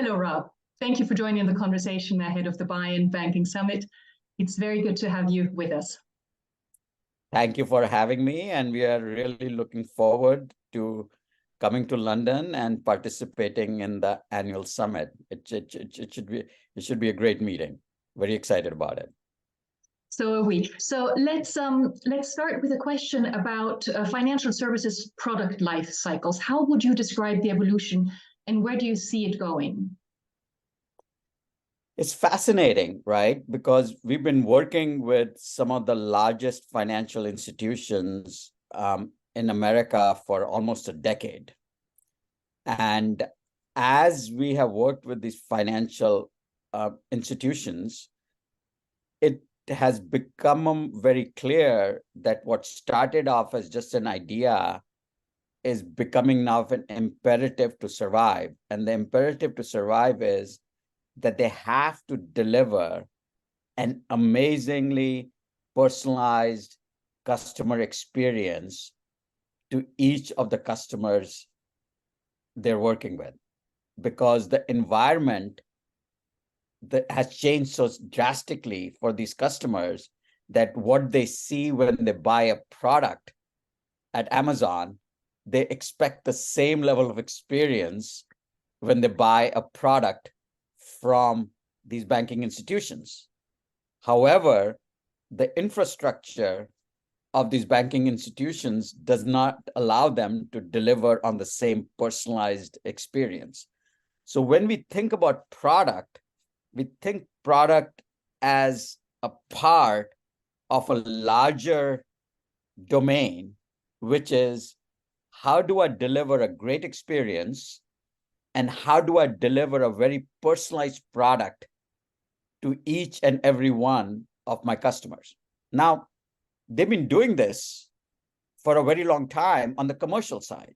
Hello, Rob. Thank you for joining the conversation ahead of the BIAN Banking Summit. It's very good to have you with us. Thank you for having me, and we are really looking forward to coming to London and participating in the annual summit. It should be a great meeting. Very excited about it. So are we. So let's start with a question about financial services product life cycles. How would you describe the evolution, and where do you see it going? It's fascinating, right? Because we've been working with some of the largest financial institutions in America for almost a decade. And as we have worked with these financial institutions, it has become very clear that what started off as just an idea is becoming now an imperative to survive. And the imperative to survive is that they have to deliver an amazingly personalized customer experience to each of the customers they're working with, because the environment that has changed so drastically for these customers that what they see when they buy a product at Amazon, they expect the same level of experience when they buy a product from these banking institutions. However, the infrastructure of these banking institutions does not allow them to deliver on the same personalized experience. So when we think about product, we think product as a part of a larger domain, which is how do I deliver a great experience and how do I deliver a very personalized product to each and every one of my customers? Now, they've been doing this for a very long time on the commercial side,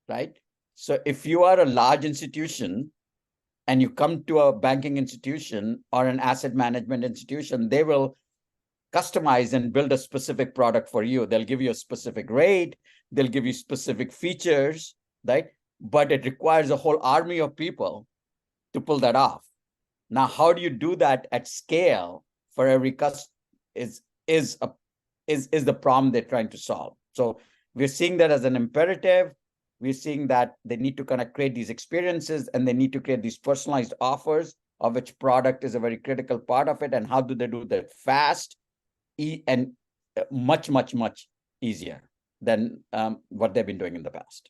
right? So if you are a large institution and you come to a banking institution or an asset management institution, they will customize and build a specific product for you. They'll give you a specific rate, they'll give you specific features, right? But it requires a whole army of people to pull that off. Now, how do you do that at scale for every customer is the problem they're trying to solve. So we're seeing that as an imperative. We're seeing that they need to kind of create these experiences and they need to create these personalized offers, of which product is a very critical part of it. And how do they do that fast and much, much, much easier than what they've been doing in the past.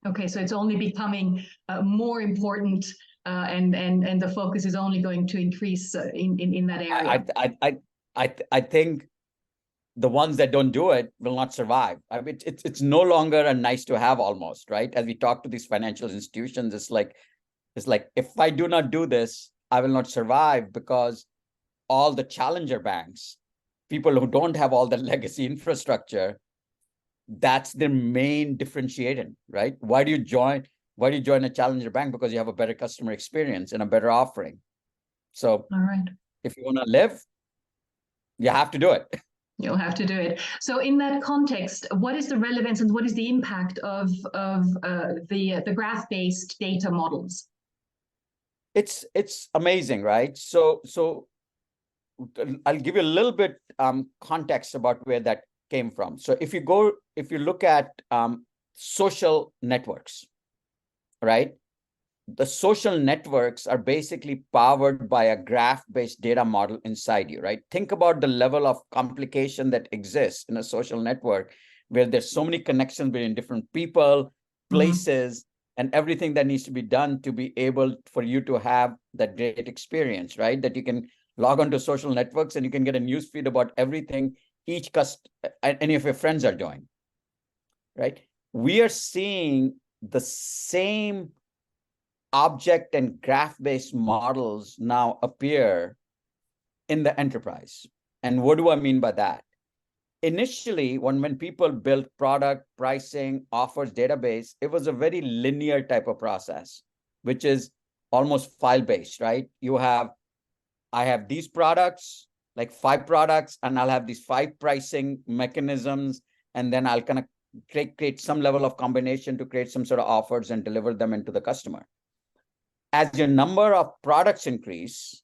Okay, so it's only becoming more important, and the focus is only going to increase in that area. I think the ones that don't do it will not survive. I mean, it's no longer a nice to have almost, right? As we talk to these financial institutions, it's like if I do not do this, I will not survive, because all the challenger banks, people who don't have all the legacy infrastructure, that's their main differentiating, right? Why do you join a challenger bank? Because you have a better customer experience and a better offering. So all right, if you want to live, you have to do it. You'll have to do it. So in that context, what is the relevance and what is the impact of the graph-based data models? It's amazing, right? So I'll give you a little bit context about where that came from. So if you look at social networks, right? The social networks are basically powered by a graph-based data model inside you, right? Think about the level of complication that exists in a social network, where there's so many connections between different people, places, and everything that needs to be done to be able for you to have that great experience, right? That you can log onto social networks and you can get a news feed about everything any of your friends are doing, right? We are seeing the same object and graph-based models now appear in the enterprise. And what do I mean by that? Initially, when people built product, pricing, offers, database, it was a very linear type of process, which is almost file-based, right? I have these products, like 5 products, and I'll have these 5 pricing mechanisms, and then I'll kind of create some level of combination to create some sort of offers and deliver them into the customer. as your number of products increase,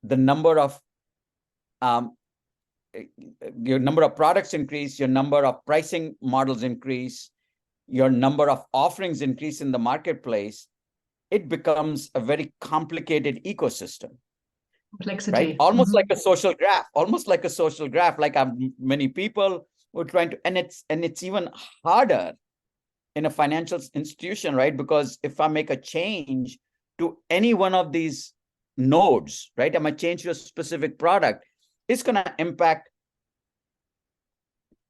the number of your number of products increase, your number of pricing models increase, your number of offerings increase in the marketplace, it becomes a very complicated ecosystem. Complexity. Right? Almost like a social graph, like many people were trying to, and it's even harder in a financial institution, right? Because if I make a change to any one of these nodes, right? I might change to a specific product, it's going to impact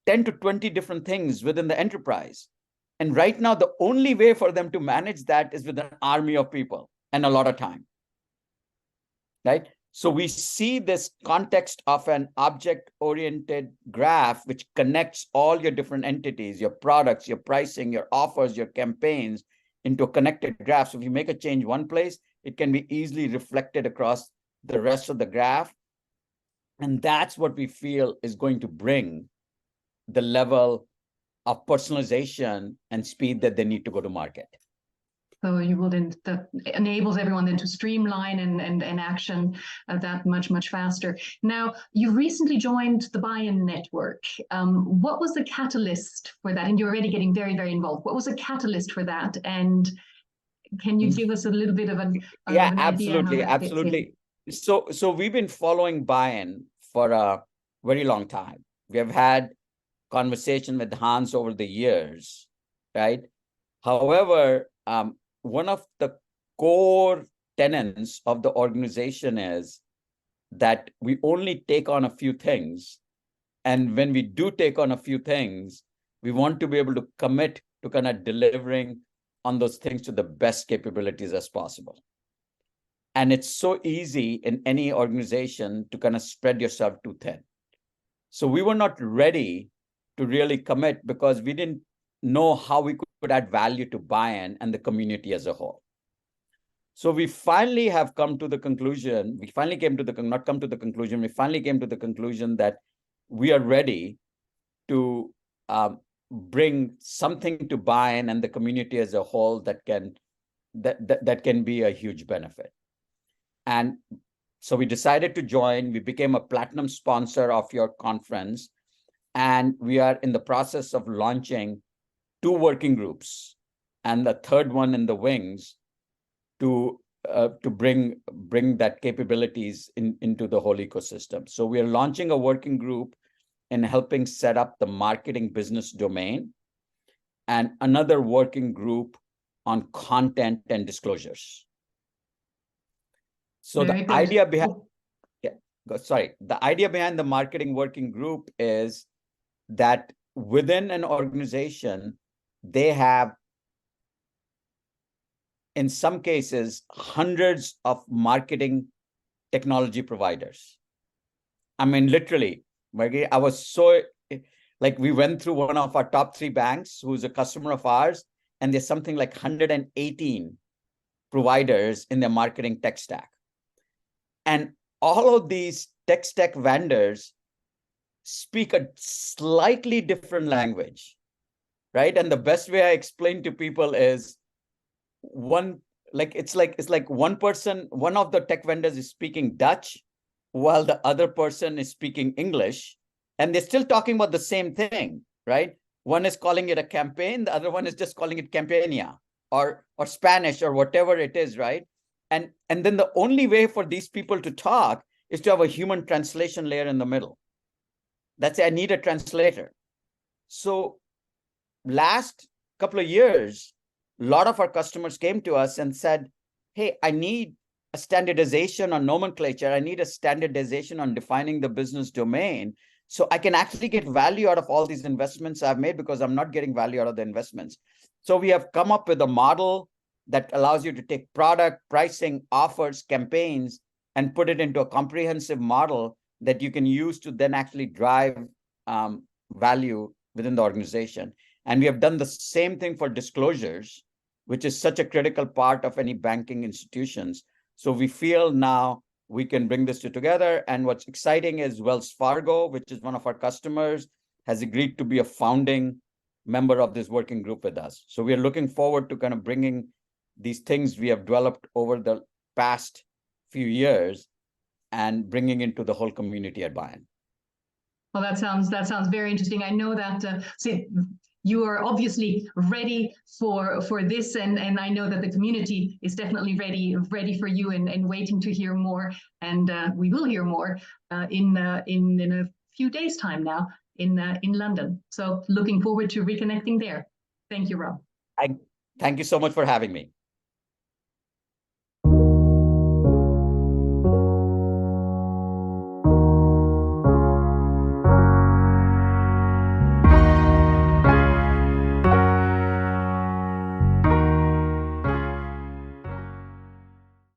10 to 20 different things within the enterprise. And right now, the only way for them to manage that is with an army of people and a lot of time, right? So we see this context of an object-oriented graph, which connects all your different entities, your products, your pricing, your offers, your campaigns into a connected graph. So if you make a change one place, it can be easily reflected across the rest of the graph. And that's what we feel is going to bring the level of personalization and speed that they need to go to market. So you will then, that enables everyone then to streamline and action that much faster. Now, you recently joined the BIAN network. What was the catalyst for that? And you're already getting very involved. What was the catalyst for that? And can you give us a little bit of an absolutely, idea how that absolutely. So we've been following BIAN for a very long time. We have had conversation with Hans over the years, right? However, one of the core tenets of the organization is that we only take on a few things. And when we do take on a few things, we want to be able to commit to kind of delivering on those things to the best capabilities as possible. And it's so easy in any organization to kind of spread yourself too thin. So we were not ready to really commit because we didn't know how we could add value to BIAN and the community as a whole. So we finally have come to the conclusion, we finally came to the conclusion that we are ready to bring something to BIAN and the community as a whole that can be a huge benefit. And so we decided to join. We became a platinum sponsor of your conference, and we are in the process of launching 2 working groups and the third one in the wings to bring that capabilities into the whole ecosystem. So we are launching a working group in helping set up the marketing business domain, and another working group on content and disclosures. So the idea behind the idea behind the marketing working group is that within an organization, they have, in some cases, hundreds of marketing technology providers. I mean, literally, I was so, like, we went through one of our top 3 banks who's a customer of ours, and there's something like 118 providers in their marketing tech stack. And all of these tech stack vendors speak a slightly different language, right? And the best way I explain to people is it's like one person, one of the tech vendors is speaking Dutch while the other person is speaking English, and they're still talking about the same thing, right? One is calling it a campaign, the other one is just calling it campaña or Spanish or whatever it is, right? And then the only way for these people to talk is to have a human translation layer in the middle. That's it, I need a translator. So last couple of years, a lot of our customers came to us and said, hey, I need a standardization on nomenclature. I need a standardization on defining the business domain so I can actually get value out of all these investments I've made, because I'm not getting value out of the investments. So we have come up with a model that allows you to take product, pricing, offers, campaigns, and put it into a comprehensive model that you can use to then actually drive value within the organization. And we have done the same thing for disclosures, which is such a critical part of any banking institutions. So we feel now we can bring this together. And what's exciting is Wells Fargo, which is one of our customers, has agreed to be a founding member of this working group with us. So we are looking forward to kind of bringing these things we have developed over the past few years and bringing into the whole community at BIAN. Well, that sounds very interesting. I know that see, you are obviously ready for this, and I know that the community is definitely ready for you and waiting to hear more. And we will hear more in a few days' time now in London. So looking forward to reconnecting there. Thank you, Rab. Thank you so much for having me.